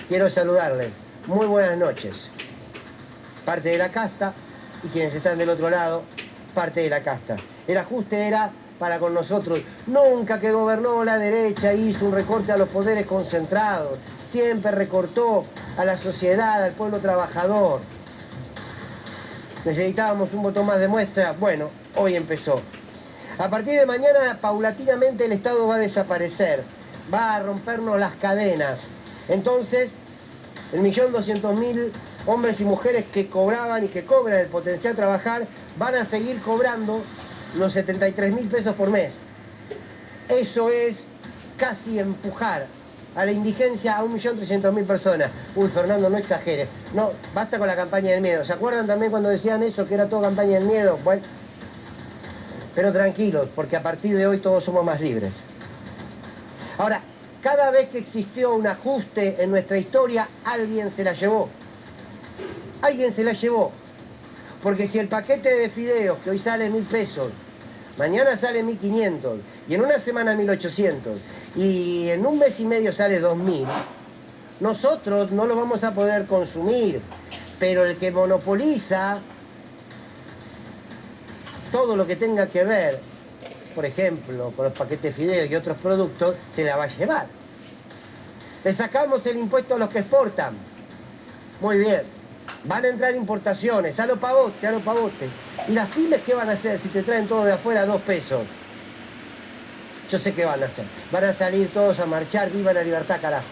quiero saludarles. Muy buenas noches. Parte de la casta y quienes están del otro lado, parte de la casta. El ajuste era para con nosotros. Nunca que gobernó la derecha hizo un recorte a los poderes concentrados. Siempre recortó a la sociedad, al pueblo trabajador. Necesitábamos un voto más de muestra. Bueno, hoy empezó. A partir de mañana, paulatinamente, el Estado va a desaparecer. Va a rompernos las cadenas. Entonces, el 1.200.000 hombres y mujeres que cobraban y que cobran el potencial trabajar van a seguir cobrando los 73.000 pesos por mes. Eso es casi empujar a la indigencia a 1.300.000 personas. Uy, Fernando, no exageres. No, basta con la campaña del miedo. ¿Se acuerdan también cuando decían eso, que era todo campaña del miedo? Bueno, pero tranquilos, porque a partir de hoy todos somos más libres. Ahora, cada vez que existió un ajuste en nuestra historia, alguien se la llevó. Alguien se la llevó. Porque si el paquete de fideos, que hoy sale 1.000 pesos, mañana sale 1.500, y en una semana 1.800, y en un mes y medio sale 2.000, nosotros no lo vamos a poder consumir. Pero el que monopoliza todo lo que tenga que ver, por ejemplo, con los paquetes de fideos y otros productos, se la va a llevar. Le sacamos el impuesto a los que exportan. Muy bien. Van a entrar importaciones, a lo pavote, a lo pavote. ¿Y las pymes qué van a hacer si te traen todo de afuera a 2 pesos? Yo sé qué van a hacer. Van a salir todos a marchar, viva la libertad, carajo.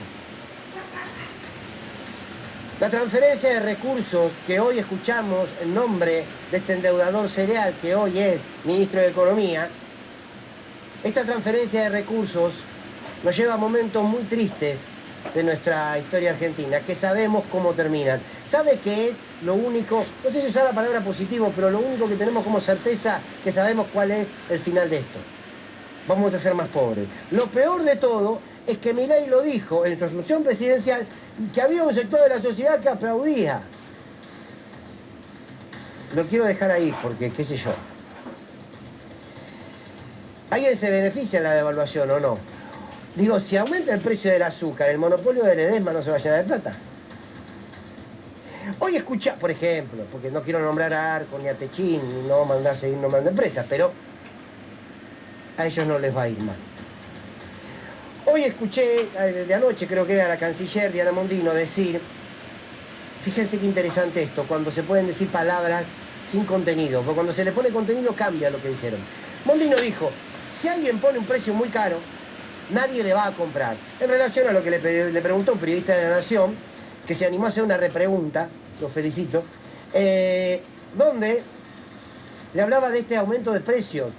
La transferencia de recursos que hoy escuchamos en nombre de este endeudador serial que hoy es ministro de Economía, esta transferencia de recursos nos lleva a momentos muy tristes de nuestra historia argentina, que sabemos cómo terminan. ¿Sabe qué es lo único? No sé si usar la palabra positivo, pero lo único que tenemos como certeza que sabemos cuál es el final de esto. Vamos a ser más pobres. Lo peor de todo es que Milei lo dijo en su asunción presidencial y que había un sector de la sociedad que aplaudía. Lo quiero dejar ahí porque, qué sé yo. ¿Alguien se beneficia en la devaluación o no? Digo, si aumenta el precio del azúcar, el monopolio de Ledesma no se va a llenar de plata. Hoy escucha, por ejemplo, porque no quiero nombrar a Arco ni a Techín, ni no mandar seguir nombrando empresas, pero a ellos no les va a ir mal. Hoy escuché, de anoche creo que era la canciller Diana Mondino decir, fíjense qué interesante esto, cuando se pueden decir palabras sin contenido, porque cuando se le pone contenido cambia lo que dijeron. Mondino dijo, si alguien pone un precio muy caro, nadie le va a comprar. En relación a lo que le preguntó un periodista de La Nación, que se animó a hacer una repregunta, lo felicito, donde le hablaba de este aumento de precios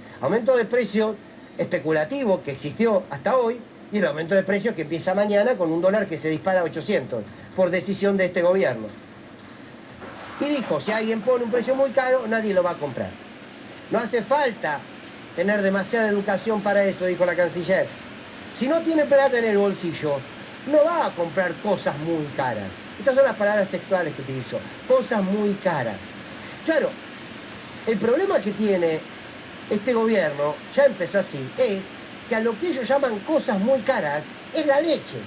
especulativo que existió hasta hoy, y el aumento de precios que empieza mañana con un dólar que se dispara a 800, por decisión de este gobierno. Y dijo, si alguien pone un precio muy caro, nadie lo va a comprar. No hace falta tener demasiada educación para eso, dijo la canciller. Si no tiene plata en el bolsillo, no va a comprar cosas muy caras. Estas son las palabras textuales que utilizó. Cosas muy caras. Claro, el problema que tiene este gobierno, ya empezó así, es que a lo que ellos llaman cosas muy caras, es la leche.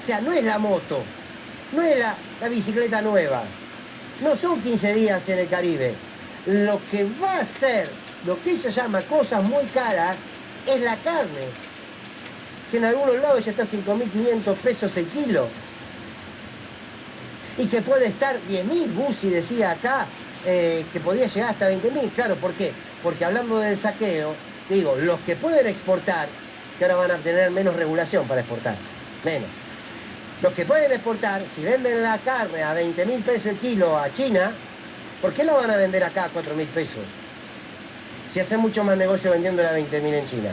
O sea, no es la moto, no es la bicicleta nueva, no son 15 días en el Caribe. Lo que va a ser, lo que ella llama cosas muy caras, es la carne, que en algunos lados ya está 5.500 pesos el kilo. Y que puede estar 10.000, Bussi decía acá, que podía llegar hasta 20.000. Claro, ¿por qué? Porque hablando del saqueo, digo, los que pueden exportar, que ahora van a tener menos regulación para exportar, menos. Los que pueden exportar, si venden la carne a 20.000 pesos el kilo a China, ¿por qué la van a vender acá a 4.000 pesos? Si hacen mucho más negocio vendiéndola a 20.000 en China.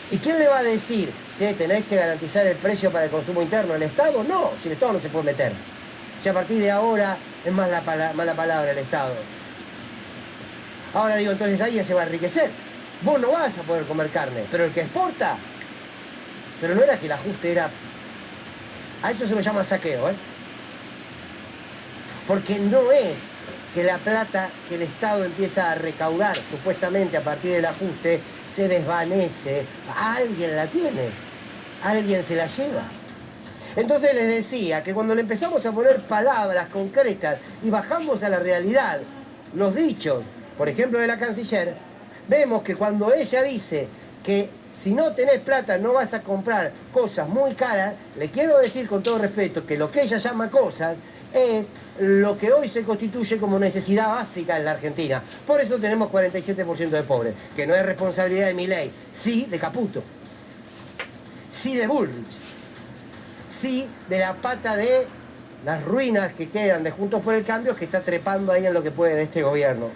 ¿Y quién le va a decir, che, tenéis que garantizar el precio para el consumo interno? ¿El Estado? No, si el Estado no se puede meter. Si a partir de ahora es más mala palabra el Estado. Ahora digo, entonces alguien se va a enriquecer. Vos no vas a poder comer carne, pero el que exporta, pero no era que el ajuste era... A eso se lo llama saqueo, ¿eh? Porque no es que la plata que el Estado empieza a recaudar, supuestamente a partir del ajuste, se desvanece. Alguien la tiene, alguien se la lleva. Entonces les decía que cuando le empezamos a poner palabras concretas y bajamos a la realidad los dichos, por ejemplo de la canciller, vemos que cuando ella dice que si no tenés plata no vas a comprar cosas muy caras, le quiero decir con todo respeto que lo que ella llama cosas es lo que hoy se constituye como necesidad básica en la Argentina. Por eso tenemos 47% de pobres, que no es responsabilidad de Milei, sí de Caputo, sí de Bullrich, sí de la pata de las ruinas que quedan de Juntos por el Cambio, que está trepando ahí en lo que puede de este gobierno.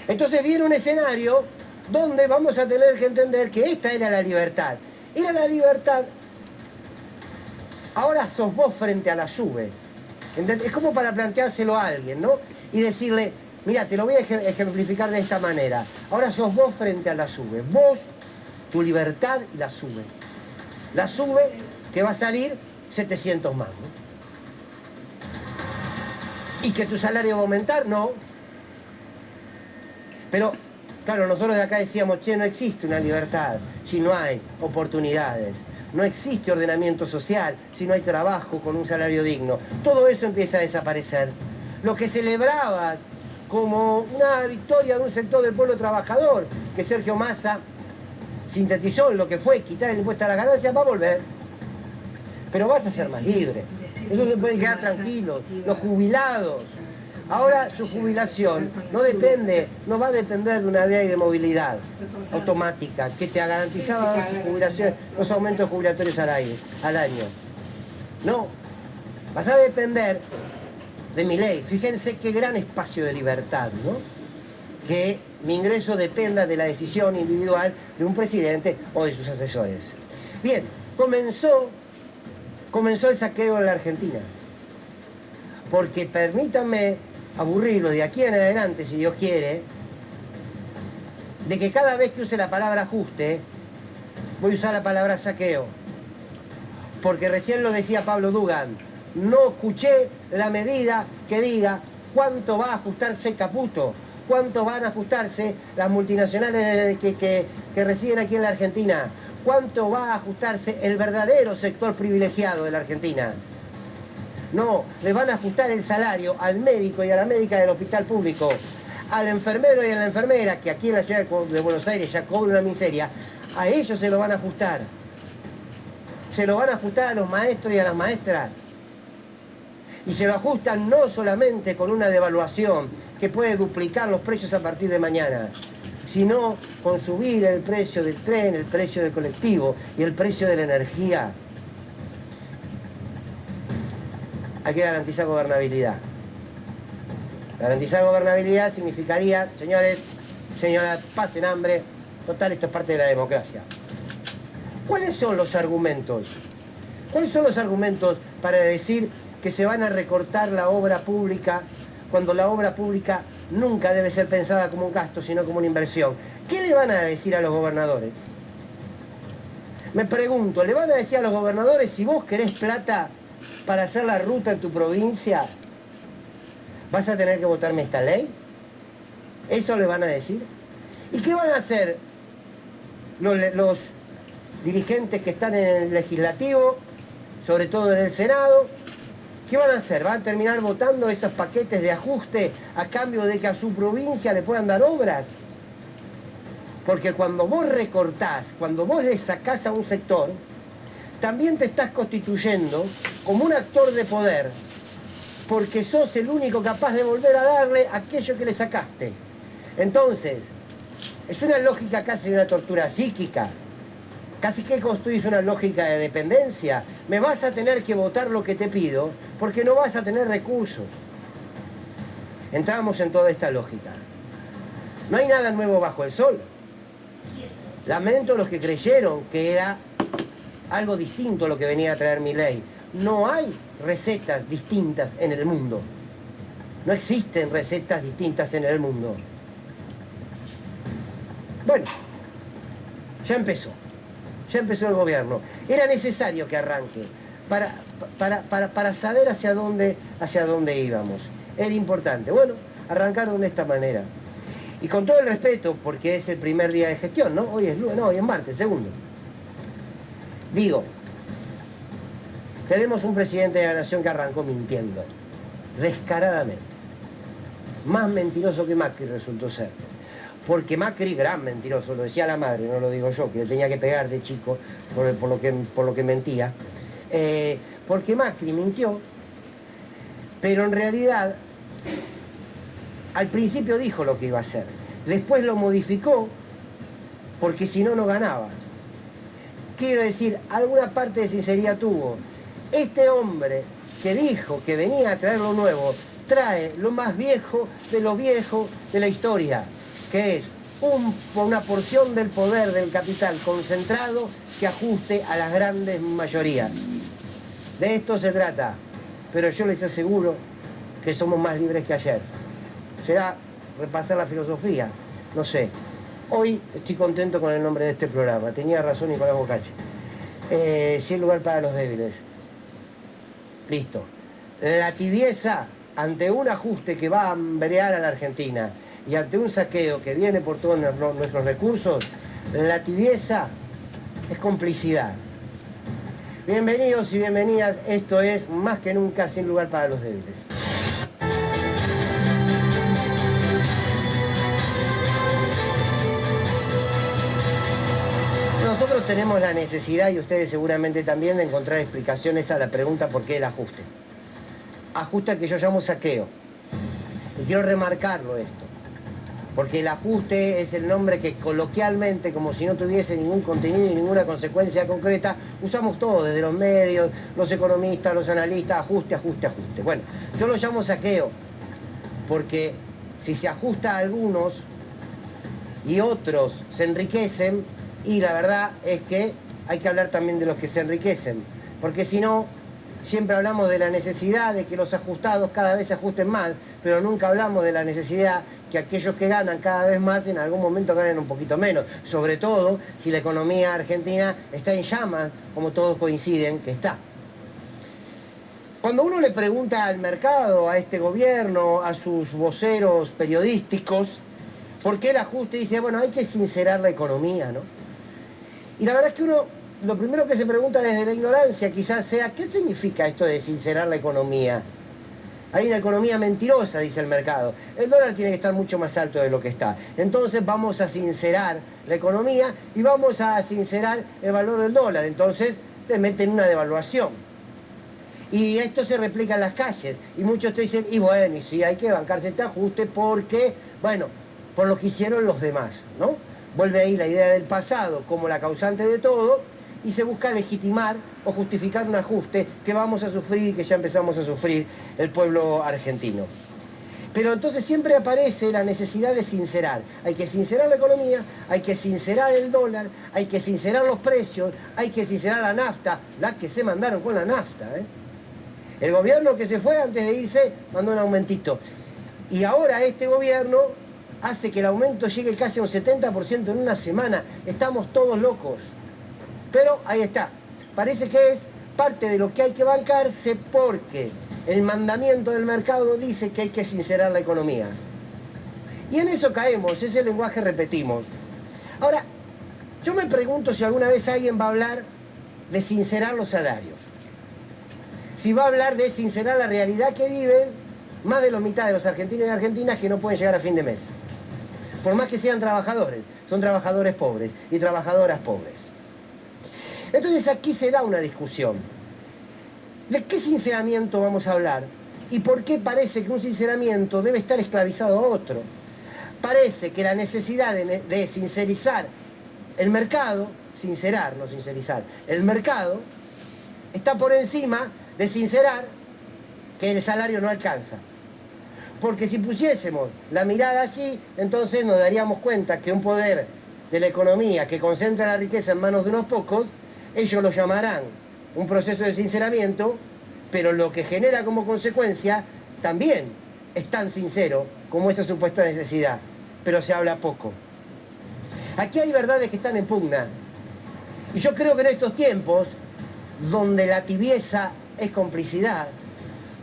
Entonces viene un escenario donde vamos a tener que entender que esta era la libertad. Era la libertad. Ahora sos vos frente a la lluvia. Es como para planteárselo a alguien, ¿no? Y decirle, mira, te lo voy a ejemplificar de esta manera. Ahora sos vos frente a la lluvia. Vos, tu libertad y la sube. La sube que va a salir 700 más, ¿no? ¿Y que tu salario va a aumentar? No. Pero, claro, nosotros de acá decíamos, che, no existe una libertad si no hay oportunidades. No existe ordenamiento social si no hay trabajo con un salario digno. Todo eso empieza a desaparecer. Lo que celebrabas como una victoria de un sector del pueblo trabajador, que Sergio Massa sintetizó en lo que fue quitar el impuesto a las ganancias, va a volver. Pero vas a ser más libre. Eso se pueden quedar tranquilos. Los jubilados. Ahora su jubilación no va a depender de una ley de movilidad automática que te garantizaba su jubilación, los aumentos jubilatorios al año. No, vas a depender de mi ley. Fíjense qué gran espacio de libertad, ¿no? Que mi ingreso dependa de la decisión individual de un presidente o de sus asesores. Bien, comenzó el saqueo en la Argentina. Porque permítanme aburrirlo de aquí en adelante, si Dios quiere, de que cada vez que use la palabra ajuste, voy a usar la palabra saqueo. Porque recién lo decía Pablo Dugan, no escuché la medida que diga cuánto va a ajustarse Caputo, cuánto van a ajustarse las multinacionales que residen aquí en la Argentina, cuánto va a ajustarse el verdadero sector privilegiado de la Argentina. No, le van a ajustar el salario al médico y a la médica del hospital público, al enfermero y a la enfermera, que aquí en la ciudad de Buenos Aires ya cobra una miseria, a ellos se lo van a ajustar. Se lo van a ajustar a los maestros y a las maestras. Y se lo ajustan no solamente con una devaluación que puede duplicar los precios a partir de mañana, sino con subir el precio del tren, el precio del colectivo y el precio de la energía. Hay que garantizar gobernabilidad. Garantizar gobernabilidad significaría, señores, señoras, pasen hambre. Total, esto es parte de la democracia. ¿Cuáles son los argumentos? ¿Cuáles son los argumentos para decir que se van a recortar la obra pública cuando la obra pública nunca debe ser pensada como un gasto, sino como una inversión? ¿Qué le van a decir a los gobernadores? Me pregunto, ¿le van a decir a los gobernadores si vos querés plata para hacer la ruta en tu provincia, vas a tener que votarme esta ley? ¿Eso le van a decir? ¿Y qué van a hacer los dirigentes que están en el legislativo, sobre todo en el Senado? ¿Qué van a hacer? ¿Van a terminar votando esos paquetes de ajuste a cambio de que a su provincia le puedan dar obras? Porque cuando vos recortás, cuando vos le sacás a un sector, también te estás constituyendo como un actor de poder, porque sos el único capaz de volver a darle aquello que le sacaste. Entonces, es una lógica casi de una tortura psíquica. Casi que construís una lógica de dependencia. Me vas a tener que votar lo que te pido, porque no vas a tener recursos. Entramos en toda esta lógica. No hay nada nuevo bajo el sol. Lamento los que creyeron que era algo distinto lo que venía a traer Milei. No hay recetas distintas en el mundo. No existen recetas distintas en el mundo. Bueno, ya empezó. Ya empezó el gobierno. Era necesario que arranque para saber hacia dónde íbamos. Era importante. Bueno, arrancaron de esta manera. Y con todo el respeto, porque es el primer día de gestión, ¿no? Hoy es lunes, no, hoy es martes, segundo. Digo, Tenemos un presidente de la nación que arrancó mintiendo, descaradamente. Más mentiroso que Macri resultó ser. Porque Macri, gran mentiroso, lo decía la madre, no lo digo yo, que le tenía que pegar de chico por lo que mentía. Porque Macri mintió, pero en realidad al principio dijo lo que iba a hacer. Después lo modificó porque si no, no ganaba. Quiero decir, alguna parte de sinceridad tuvo. Este hombre que dijo que venía a traer lo nuevo, trae lo más viejo de la historia, que es una porción del poder del capital concentrado que ajuste a las grandes mayorías. De esto se trata, pero yo les aseguro que somos más libres que ayer. Será repasar la filosofía, no sé. Hoy estoy contento con el nombre de este programa, tenía razón Nicolás Bocacci. Sin lugar para los débiles. Listo. La tibieza ante un ajuste que va a hambrear a la Argentina y ante un saqueo que viene por todos nuestros recursos, la tibieza es complicidad. Bienvenidos y bienvenidas, esto es Más que Nunca Sin Lugar para los Débiles. Nosotros tenemos la necesidad, y ustedes seguramente también, de encontrar explicaciones a la pregunta ¿por qué el ajuste? Ajuste al que yo llamo saqueo. Y quiero remarcarlo esto, porque el ajuste es el nombre que coloquialmente, como si no tuviese ningún contenido y ninguna consecuencia concreta, usamos todos, desde los medios, los economistas, los analistas, ajuste, ajuste, ajuste. Bueno, yo lo llamo saqueo, porque si se ajusta a algunos y otros se enriquecen, y la verdad es que hay que hablar también de los que se enriquecen, porque si no, siempre hablamos de la necesidad de que los ajustados cada vez se ajusten más, pero nunca hablamos de la necesidad que aquellos que ganan cada vez más en algún momento ganen un poquito menos, sobre todo si la economía argentina está en llamas, como todos coinciden que está. Cuando uno le pregunta al mercado, a este gobierno, a sus voceros periodísticos, ¿por qué el ajuste? Dice, bueno, hay que sincerar la economía, ¿no? Y la verdad es que uno, lo primero que se pregunta desde la ignorancia quizás sea, ¿qué significa esto de sincerar la economía? Hay una economía mentirosa, dice el mercado. El dólar tiene que estar mucho más alto de lo que está. Entonces vamos a sincerar la economía y vamos a sincerar el valor del dólar. Entonces te meten una devaluación. Y esto se replica en las calles. Y muchos te dicen, y bueno, y sí, hay que bancarse este ajuste porque, bueno, por lo que hicieron los demás, ¿no? Vuelve ahí la idea del pasado como la causante de todo y se busca legitimar o justificar un ajuste que vamos a sufrir y que ya empezamos a sufrir el pueblo argentino. Pero entonces siempre aparece la necesidad de sincerar. Hay que sincerar la economía, hay que sincerar el dólar, hay que sincerar los precios, hay que sincerar la nafta, la que se mandaron con la nafta, ¿eh? El gobierno que se fue antes de irse mandó un aumentito. Y ahora este gobierno hace que el aumento llegue casi a un 70% en una semana. Estamos todos locos. Pero ahí está. Parece que es parte de lo que hay que bancarse porque el mandamiento del mercado dice que hay que sincerar la economía. Y en eso caemos, ese lenguaje repetimos. Ahora, yo me pregunto si alguna vez alguien va a hablar de sincerar los salarios. Si va a hablar de sincerar la realidad que viven más de la mitad de los argentinos y argentinas que no pueden llegar a fin de mes. Por más que sean trabajadores, son trabajadores pobres y trabajadoras pobres. Entonces aquí se da una discusión. ¿De qué sinceramiento vamos a hablar? ¿Y por qué parece que un sinceramiento debe estar esclavizado a otro? Parece que la necesidad de sincerizar el mercado, sincerar, no sincerizar, el mercado está por encima de sincerar que el salario no alcanza. Porque si pusiésemos la mirada allí, entonces nos daríamos cuenta que un poder de la economía que concentra la riqueza en manos de unos pocos, ellos lo llamarán un proceso de sinceramiento, pero lo que genera como consecuencia también es tan sincero como esa supuesta necesidad, pero se habla poco. Aquí hay verdades que están en pugna. Y yo creo que en estos tiempos, donde la tibieza es complicidad,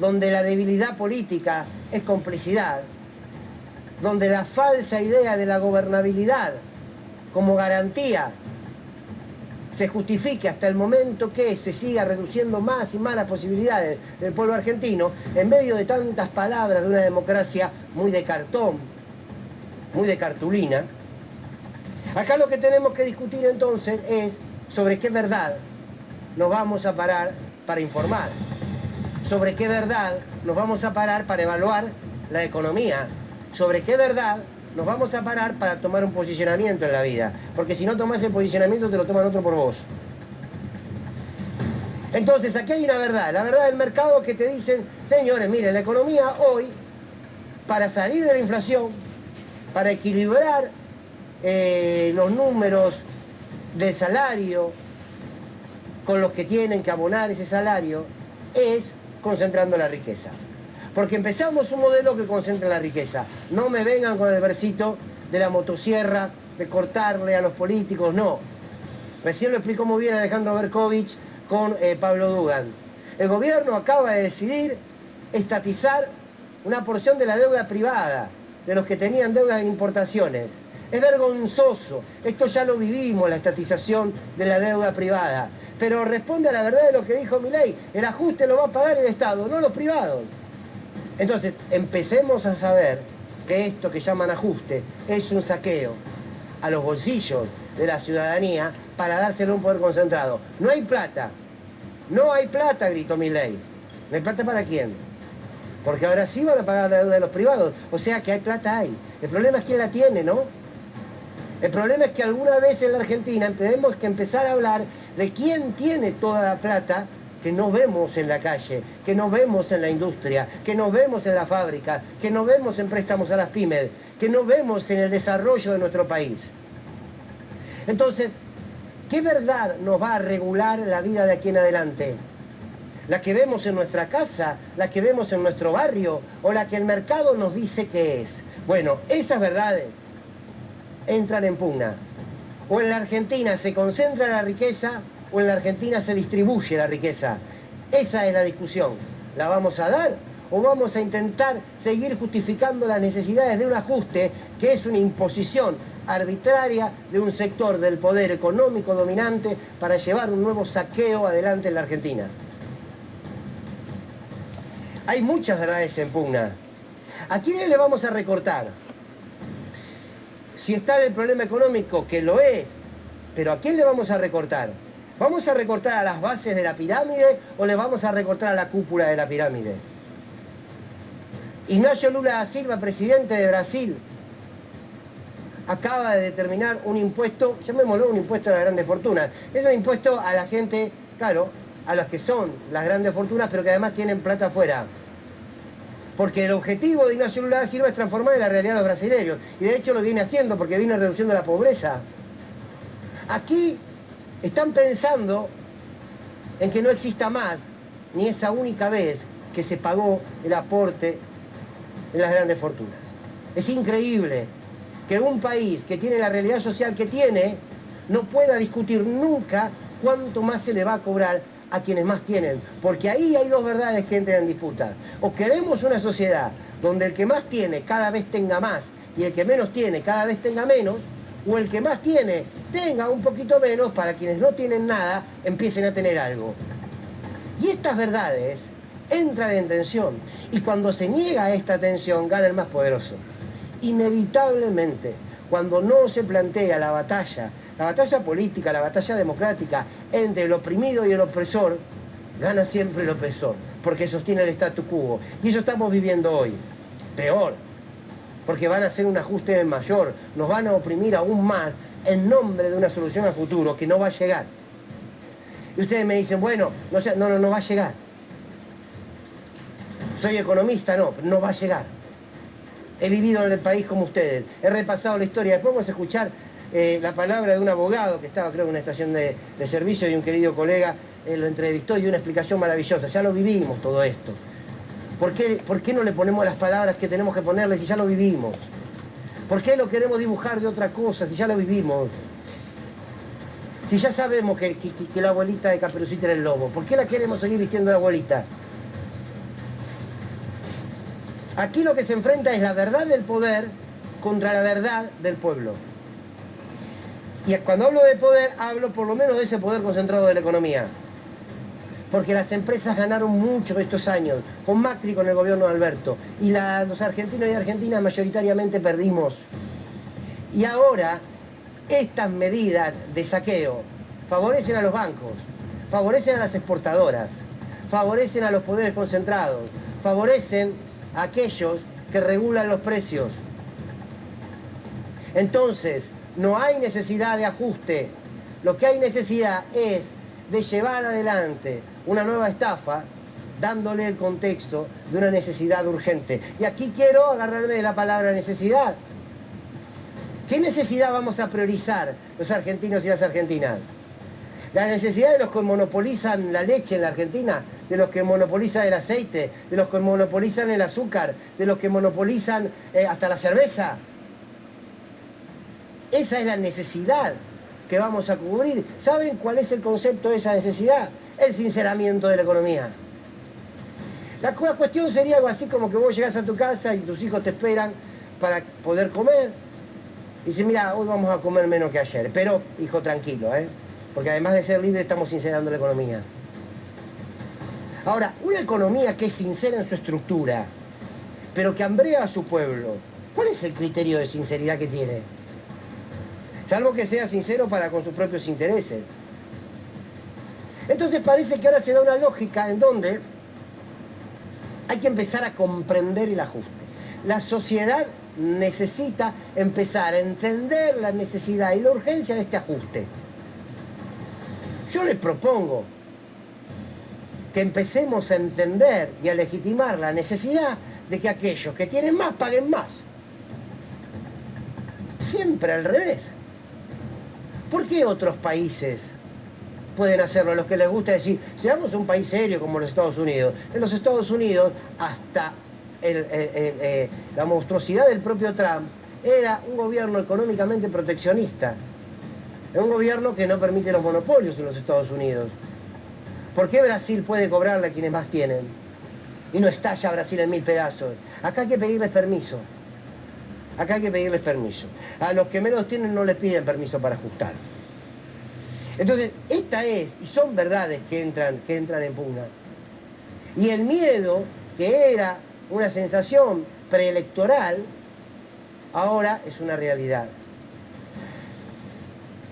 donde la debilidad política es complicidad, donde la falsa idea de la gobernabilidad como garantía se justifique hasta el momento que se siga reduciendo más y más las posibilidades del pueblo argentino, en medio de tantas palabras de una democracia muy de cartón, muy de cartulina. Acá lo que tenemos que discutir entonces es sobre qué verdad nos vamos a parar para informar, sobre qué verdad nos vamos a parar para evaluar la economía, sobre qué verdad nos vamos a parar para tomar un posicionamiento en la vida, porque si no tomas el posicionamiento te lo toman otro por vos. Entonces aquí hay una verdad, la verdad del mercado, que te dicen, señores, miren, la economía hoy, para salir de la inflación, para equilibrar los números de salario con los que tienen que abonar ese salario, es concentrando la riqueza. Porque empezamos un modelo que concentra la riqueza. No me vengan con el versito de la motosierra, de cortarle a los políticos, no. Recién lo explicó muy bien Alejandro Berkovich con Pablo Dugan. El gobierno acaba de decidir estatizar una porción de la deuda privada, de los que tenían deudas de importaciones. Es vergonzoso. Esto ya lo vivimos, la estatización de la deuda privada. Pero responde a la verdad de lo que dijo Milei. El ajuste lo va a pagar el Estado, no los privados. Entonces, empecemos a saber que esto que llaman ajuste es un saqueo a los bolsillos de la ciudadanía para dárselo a un poder concentrado. No hay plata. No hay plata, gritó Milei. ¿No hay plata para quién? Porque ahora sí van a pagar la deuda de los privados. O sea que hay plata ahí. El problema es quién la tiene, ¿no? El problema es que alguna vez en la Argentina tenemos que empezar a hablar de quién tiene toda la plata que no vemos en la calle, que no vemos en la industria, que no vemos en la fábrica, que no vemos en préstamos a las pymes, que no vemos en el desarrollo de nuestro país. Entonces, ¿qué verdad nos va a regular la vida de aquí en adelante? ¿La que vemos en nuestra casa, la que vemos en nuestro barrio, o la que el mercado nos dice que es? Bueno, esas verdades entran en pugna. O en la Argentina se concentra la riqueza, o en la Argentina se distribuye la riqueza. Esa es la discusión. ¿La vamos a dar o vamos a intentar seguir justificando las necesidades de un ajuste que es una imposición arbitraria de un sector del poder económico dominante para llevar un nuevo saqueo adelante en la Argentina? Hay muchas verdades en pugna. ¿A quiénes le vamos a recortar? Si está el problema económico, que lo es, pero ¿a quién le vamos a recortar? ¿Vamos a recortar a las bases de la pirámide o le vamos a recortar a la cúpula de la pirámide? Ignacio Lula da Silva, presidente de Brasil, acaba de determinar un impuesto, llamémoslo un impuesto a las grandes fortunas. Es un impuesto a la gente, claro, a las que son las grandes fortunas, pero que además tienen plata afuera. Porque el objetivo de Ignacio Lula da Silva es transformar en la realidad a los brasileños. Y de hecho lo viene haciendo porque viene reduciendo la pobreza. Aquí están pensando en que no exista más ni esa única vez que se pagó el aporte de las grandes fortunas. Es increíble que un país que tiene la realidad social que tiene no pueda discutir nunca cuánto más se le va a cobrar a quienes más tienen, porque ahí hay dos verdades que entran en disputa. O queremos una sociedad donde el que más tiene cada vez tenga más y el que menos tiene cada vez tenga menos, o el que más tiene tenga un poquito menos para quienes no tienen nada empiecen a tener algo. Y estas verdades entran en tensión, y cuando se niega esta tensión gana el más poderoso. Inevitablemente, cuando no se plantea la batalla política, la batalla democrática entre el oprimido y el opresor, gana siempre el opresor, porque sostiene el statu quo. Y eso estamos viviendo hoy. Peor, porque van a hacer un ajuste mayor, nos van a oprimir aún más en nombre de una solución a futuro que no va a llegar. Y ustedes me dicen, bueno, no va a llegar. Soy economista, no va a llegar. He vivido en el país como ustedes, he repasado la historia. Después vamos a escuchar la palabra de un abogado que estaba, creo, en una estación de servicio, y un querido colega lo entrevistó y dio una explicación maravillosa. Ya lo vivimos todo esto. ¿Por qué no le ponemos las palabras que tenemos que ponerle si ya lo vivimos? ¿Por qué lo queremos dibujar de otra cosa si ya lo vivimos? Si ya sabemos que la abuelita de Caperucita era el lobo, ¿por qué la queremos seguir vistiendo de abuelita? Aquí lo que se enfrenta es la verdad del poder contra la verdad del pueblo. Y cuando hablo de poder, hablo por lo menos de ese poder concentrado de la economía. Porque las empresas ganaron mucho estos años, con Macri, con el gobierno de Alberto. Y los argentinos y argentinas mayoritariamente perdimos. Y ahora, estas medidas de saqueo favorecen a los bancos, favorecen a las exportadoras, favorecen a los poderes concentrados, favorecen a aquellos que regulan los precios. Entonces, no hay necesidad de ajuste. Lo que hay necesidad es de llevar adelante una nueva estafa, dándole el contexto de una necesidad urgente. Y aquí quiero agarrarme de la palabra necesidad. ¿Qué necesidad vamos a priorizar los argentinos y las argentinas? La necesidad de los que monopolizan la leche en la Argentina, de los que monopolizan el aceite, de los que monopolizan el azúcar, de los que monopolizan hasta la cerveza. Esa es la necesidad que vamos a cubrir. ¿Saben cuál es el concepto de esa necesidad? El sinceramiento de la economía. La cuestión sería algo así como que vos llegás a tu casa y tus hijos te esperan para poder comer. Y dicen, mira, hoy vamos a comer menos que ayer. Pero, hijo, tranquilo, porque además de ser libre estamos sincerando la economía. Ahora, una economía que es sincera en su estructura, pero que hambrea a su pueblo, ¿cuál es el criterio de sinceridad que tiene? Salvo que sea sincero para con sus propios intereses. Entonces parece que ahora se da una lógica en donde hay que empezar a comprender el ajuste. La sociedad necesita empezar a entender la necesidad y la urgencia de este ajuste. Yo les propongo que empecemos a entender y a legitimar la necesidad de que aquellos que tienen más paguen más. Siempre al revés. ¿Por qué otros países pueden hacerlo? A los que les gusta decir, seamos un país serio como los Estados Unidos. En los Estados Unidos, hasta la monstruosidad del propio Trump, era un gobierno económicamente proteccionista. Es un gobierno que no permite los monopolios en los Estados Unidos. ¿Por qué Brasil puede cobrarle a quienes más tienen? Y no estalla Brasil en 1000 pedazos. Acá hay que pedirles permiso. Acá hay que pedirles permiso. A los que menos tienen no les piden permiso para ajustar. Entonces, esta es, y son verdades que entran en pugna. Y el miedo, que era una sensación preelectoral, ahora es una realidad.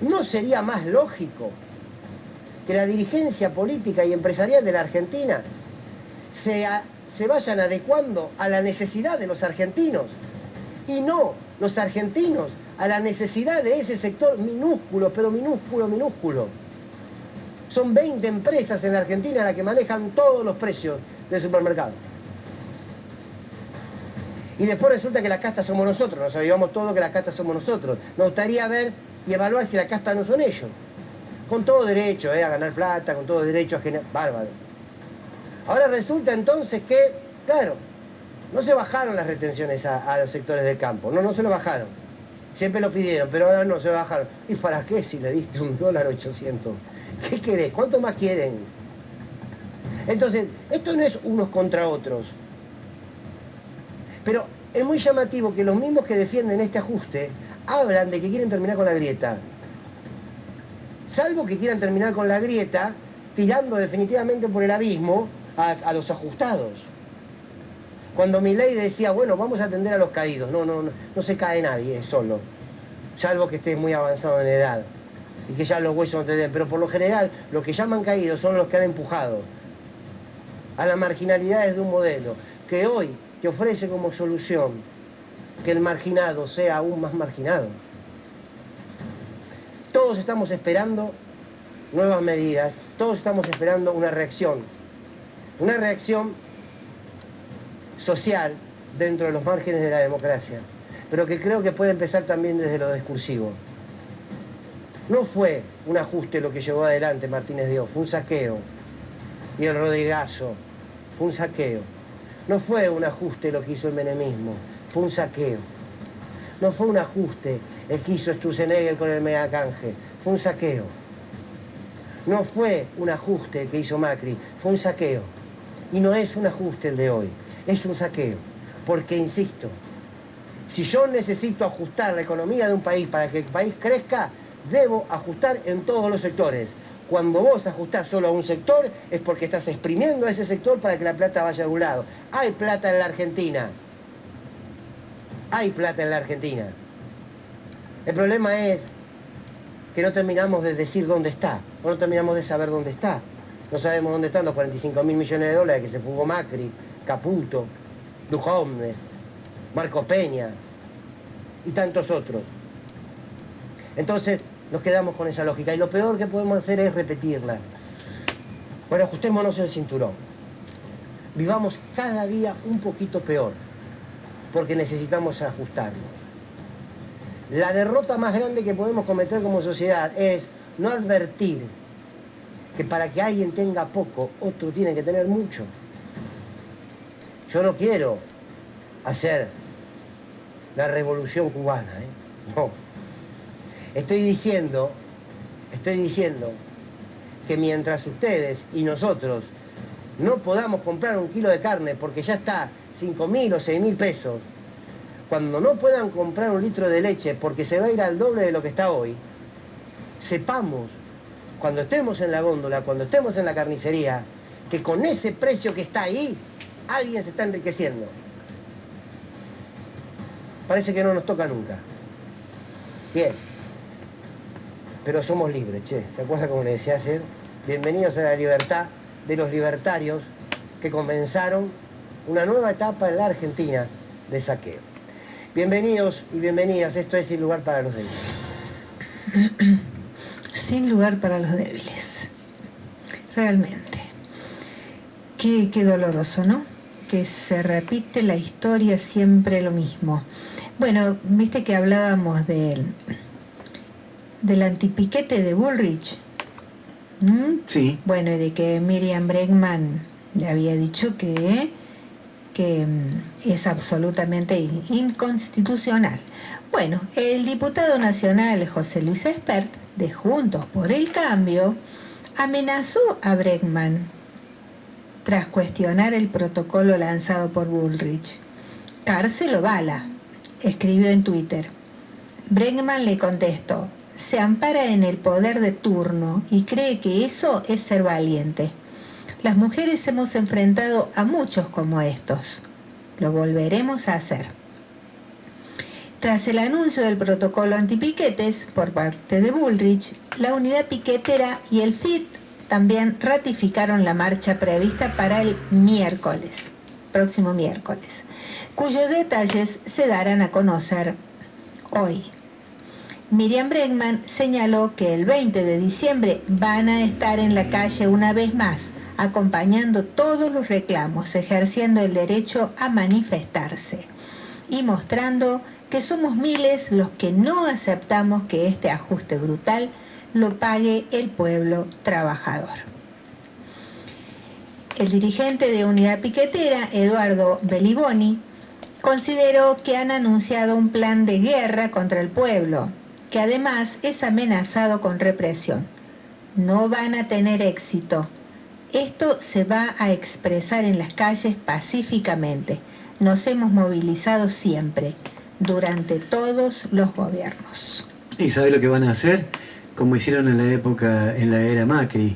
¿No sería más lógico que la dirigencia política y empresarial de la Argentina se vayan adecuando a la necesidad de los argentinos y no los argentinos a la necesidad de ese sector minúsculo, pero minúsculo, minúsculo? Son 20 empresas en la Argentina las que manejan todos los precios del supermercado. Y después resulta que la casta somos nosotros, nos avivamos todo que la casta somos nosotros. Nos gustaría ver y evaluar si la casta no son ellos. Con todo derecho a ganar plata, con todo derecho a generar... Bárbaro. Ahora resulta entonces que, claro, no se bajaron las retenciones a los sectores del campo. No se lo bajaron. Siempre lo pidieron, pero ahora no se bajaron. ¿Y para qué si le diste $1.800? ¿Qué querés? ¿Cuánto más quieren? Entonces, esto no es unos contra otros. Pero es muy llamativo que los mismos que defienden este ajuste hablan de que quieren terminar con la grieta. Salvo que quieran terminar con la grieta tirando definitivamente por el abismo a los ajustados. Cuando Milei decía, bueno, vamos a atender a los caídos. No se cae nadie solo. Salvo que esté muy avanzado en edad y que ya los huesos no te den. Pero por lo general, los que llaman caídos son los que han empujado a las marginalidades de un modelo que hoy te ofrece como solución que el marginado sea aún más marginado. Todos estamos esperando nuevas medidas, todos estamos esperando una reacción social dentro de los márgenes de la democracia, pero que creo que puede empezar también desde lo discursivo. No fue un ajuste lo que llevó adelante Martínez de Oz, fue un saqueo, y el Rodrigazo, fue un saqueo. No fue un ajuste lo que hizo el menemismo, fue un saqueo. No fue un ajuste el que hizo Sturzenegger con el megacanje, fue un saqueo. No fue un ajuste el que hizo Macri, fue un saqueo. Y no es un ajuste el de hoy, es un saqueo. Porque, insisto, si yo necesito ajustar la economía de un país para que el país crezca, debo ajustar en todos los sectores. Cuando vos ajustás solo a un sector, es porque estás exprimiendo a ese sector para que la plata vaya a un lado. Hay plata en la Argentina. Hay plata en la Argentina. El problema es que no terminamos de decir dónde está, o no terminamos de saber dónde está. No sabemos dónde están los 45.000 millones de dólares que se fugó Macri, Caputo, Duhovne, Marcos Peña y tantos otros. Entonces nos quedamos con esa lógica y lo peor que podemos hacer es repetirla. Bueno, ajustémonos el cinturón. Vivamos cada día un poquito peor, porque necesitamos ajustarnos. La derrota más grande que podemos cometer como sociedad es no advertir que para que alguien tenga poco, otro tiene que tener mucho. Yo no quiero hacer la revolución cubana, no. Estoy diciendo que mientras ustedes y nosotros no podamos comprar un kilo de carne porque ya está 5.000 o 6.000 pesos, cuando no puedan comprar un litro de leche porque se va a ir al doble de lo que está hoy, sepamos, cuando estemos en la góndola, cuando estemos en la carnicería, que con ese precio que está ahí, alguien se está enriqueciendo. Parece que no nos toca nunca. Bien. Pero somos libres, che. ¿Se acuerda como le decía ayer? Bienvenidos a la libertad de los libertarios que comenzaron una nueva etapa en la Argentina de saqueo. Bienvenidos y bienvenidas. Esto es Sin Lugar para los Débiles. Sin lugar para los débiles. Realmente. Qué doloroso, ¿no? Que se repite la historia siempre lo mismo. Bueno, viste que hablábamos del antipiquete de Bullrich. Sí. Bueno, y de que Miriam Bregman le había dicho que es absolutamente inconstitucional. Bueno, el diputado nacional José Luis Espert, de Juntos por el Cambio, amenazó a Bregman tras cuestionar el protocolo lanzado por Bullrich. Cárcel o bala, escribió en Twitter. Bregman le contestó: se ampara en el poder de turno y cree que eso es ser valiente. Las mujeres hemos enfrentado a muchos como estos. Lo volveremos a hacer. Tras el anuncio del protocolo antipiquetes por parte de Bullrich, la unidad piquetera y el FIT también ratificaron la marcha prevista para el próximo miércoles, cuyos detalles se darán a conocer hoy. Miriam Bregman señaló que el 20 de diciembre van a estar en la calle una vez más, acompañando todos los reclamos, ejerciendo el derecho a manifestarse y mostrando que somos miles los que no aceptamos que este ajuste brutal lo pague el pueblo trabajador. El dirigente de Unidad Piquetera, Eduardo Beliboni, consideró que han anunciado un plan de guerra contra el pueblo, que además es amenazado con represión. No van a tener éxito. Esto se va a expresar en las calles pacíficamente. Nos hemos movilizado siempre, durante todos los gobiernos. ¿Y sabe lo que van a hacer? Como hicieron en la era Macri,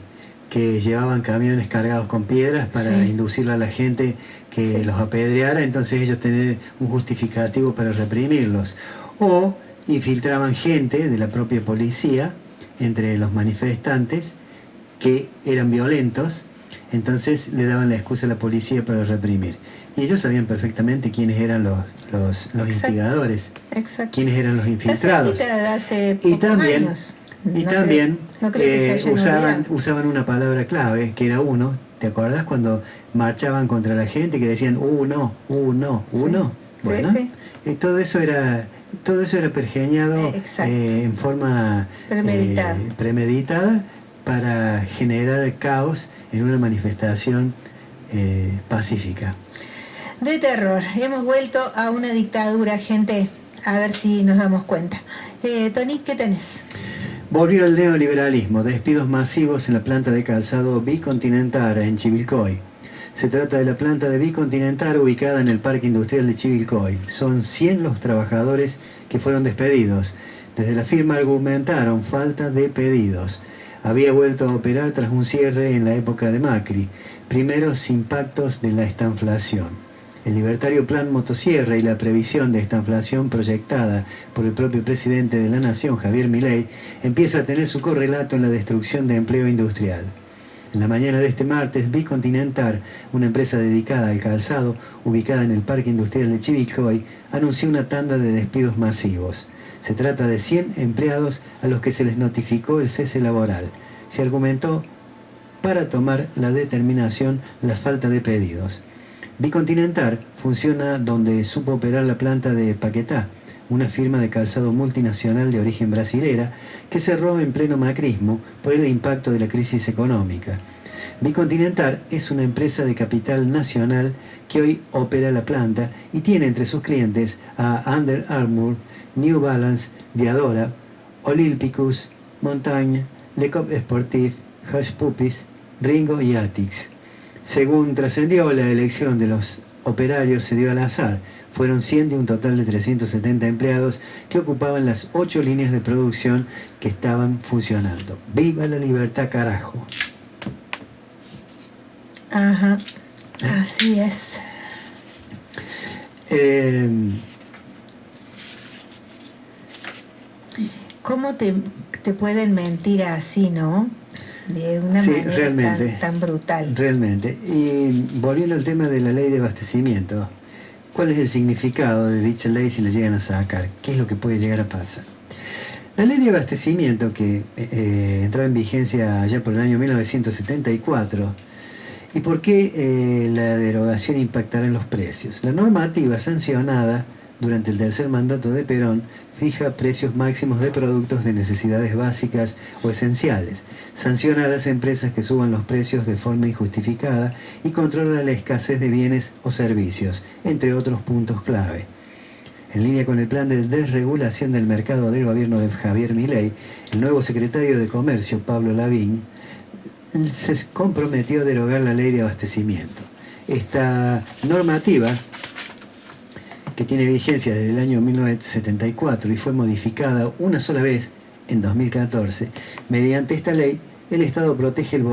que llevaban camiones cargados con piedras para inducirle a la gente que los apedreara, entonces ellos tener un justificativo para reprimirlos. O infiltraban gente de la propia policía entre los manifestantes que eran violentos, entonces le daban la excusa a la policía para reprimir. Y ellos sabían perfectamente quiénes eran los instigadores, quiénes eran los infiltrados. Y también usaban una palabra clave, que era uno. ¿Te acuerdas cuando marchaban contra la gente que decían uno? Bueno, todo eso era pergeñado en forma premeditada para generar caos en una manifestación pacífica. De terror. Hemos vuelto a una dictadura, gente. A ver si nos damos cuenta. Tony, ¿qué tenés? Volvió el neoliberalismo. Despidos masivos en la planta de calzado Bicontinental en Chivilcoy. Se trata de la planta de Bicontinental ubicada en el Parque Industrial de Chivilcoy. Son 100 los trabajadores que fueron despedidos. Desde la firma argumentaron falta de pedidos. Había vuelto a operar tras un cierre en la época de Macri, primeros impactos de la estanflación. El libertario plan motosierra y la previsión de estanflación proyectada por el propio presidente de la Nación, Javier Milei, empieza a tener su correlato en la destrucción de empleo industrial. En la mañana de este martes, Bicontinental, una empresa dedicada al calzado, ubicada en el Parque Industrial de Chivilcoy, anunció una tanda de despidos masivos. Se trata de 100 empleados a los que se les notificó el cese laboral. Se argumentó para tomar la determinación la falta de pedidos. Bicontinental funciona donde supo operar la planta de Paquetá, una firma de calzado multinacional de origen brasilera que cerró en pleno macrismo por el impacto de la crisis económica. Bicontinental es una empresa de capital nacional que hoy opera la planta y tiene entre sus clientes a Under Armour, New Balance, Diadora, Olympiacos, Montagne, Le Coq Sportif, Hush Puppies, Ringo y Atix. Según trascendió, la elección de los operarios se dio al azar. Fueron 100 de un total de 370 empleados que ocupaban las 8 líneas de producción que estaban funcionando. ¡Viva la libertad, carajo! Ajá, así es. ¿Cómo te pueden mentir así, no? De una manera realmente, tan brutal. Realmente. Y volviendo al tema de la ley de abastecimiento, ¿cuál es el significado de dicha ley si la llegan a sacar? ¿Qué es lo que puede llegar a pasar? La ley de abastecimiento que entró en vigencia ya por el año 1974, ¿y por qué la derogación impactará en los precios? La normativa sancionada durante el tercer mandato de Perón fija precios máximos de productos de necesidades básicas o esenciales, sanciona a las empresas que suban los precios de forma injustificada y controla la escasez de bienes o servicios, entre otros puntos clave. En línea con el plan de desregulación del mercado del gobierno de Javier Milei, el nuevo secretario de Comercio, Pablo Lavín, se comprometió a derogar la ley de abastecimiento. Esta normativa, que tiene vigencia desde el año 1974 y fue modificada una sola vez en 2014, mediante esta ley, el Estado protege el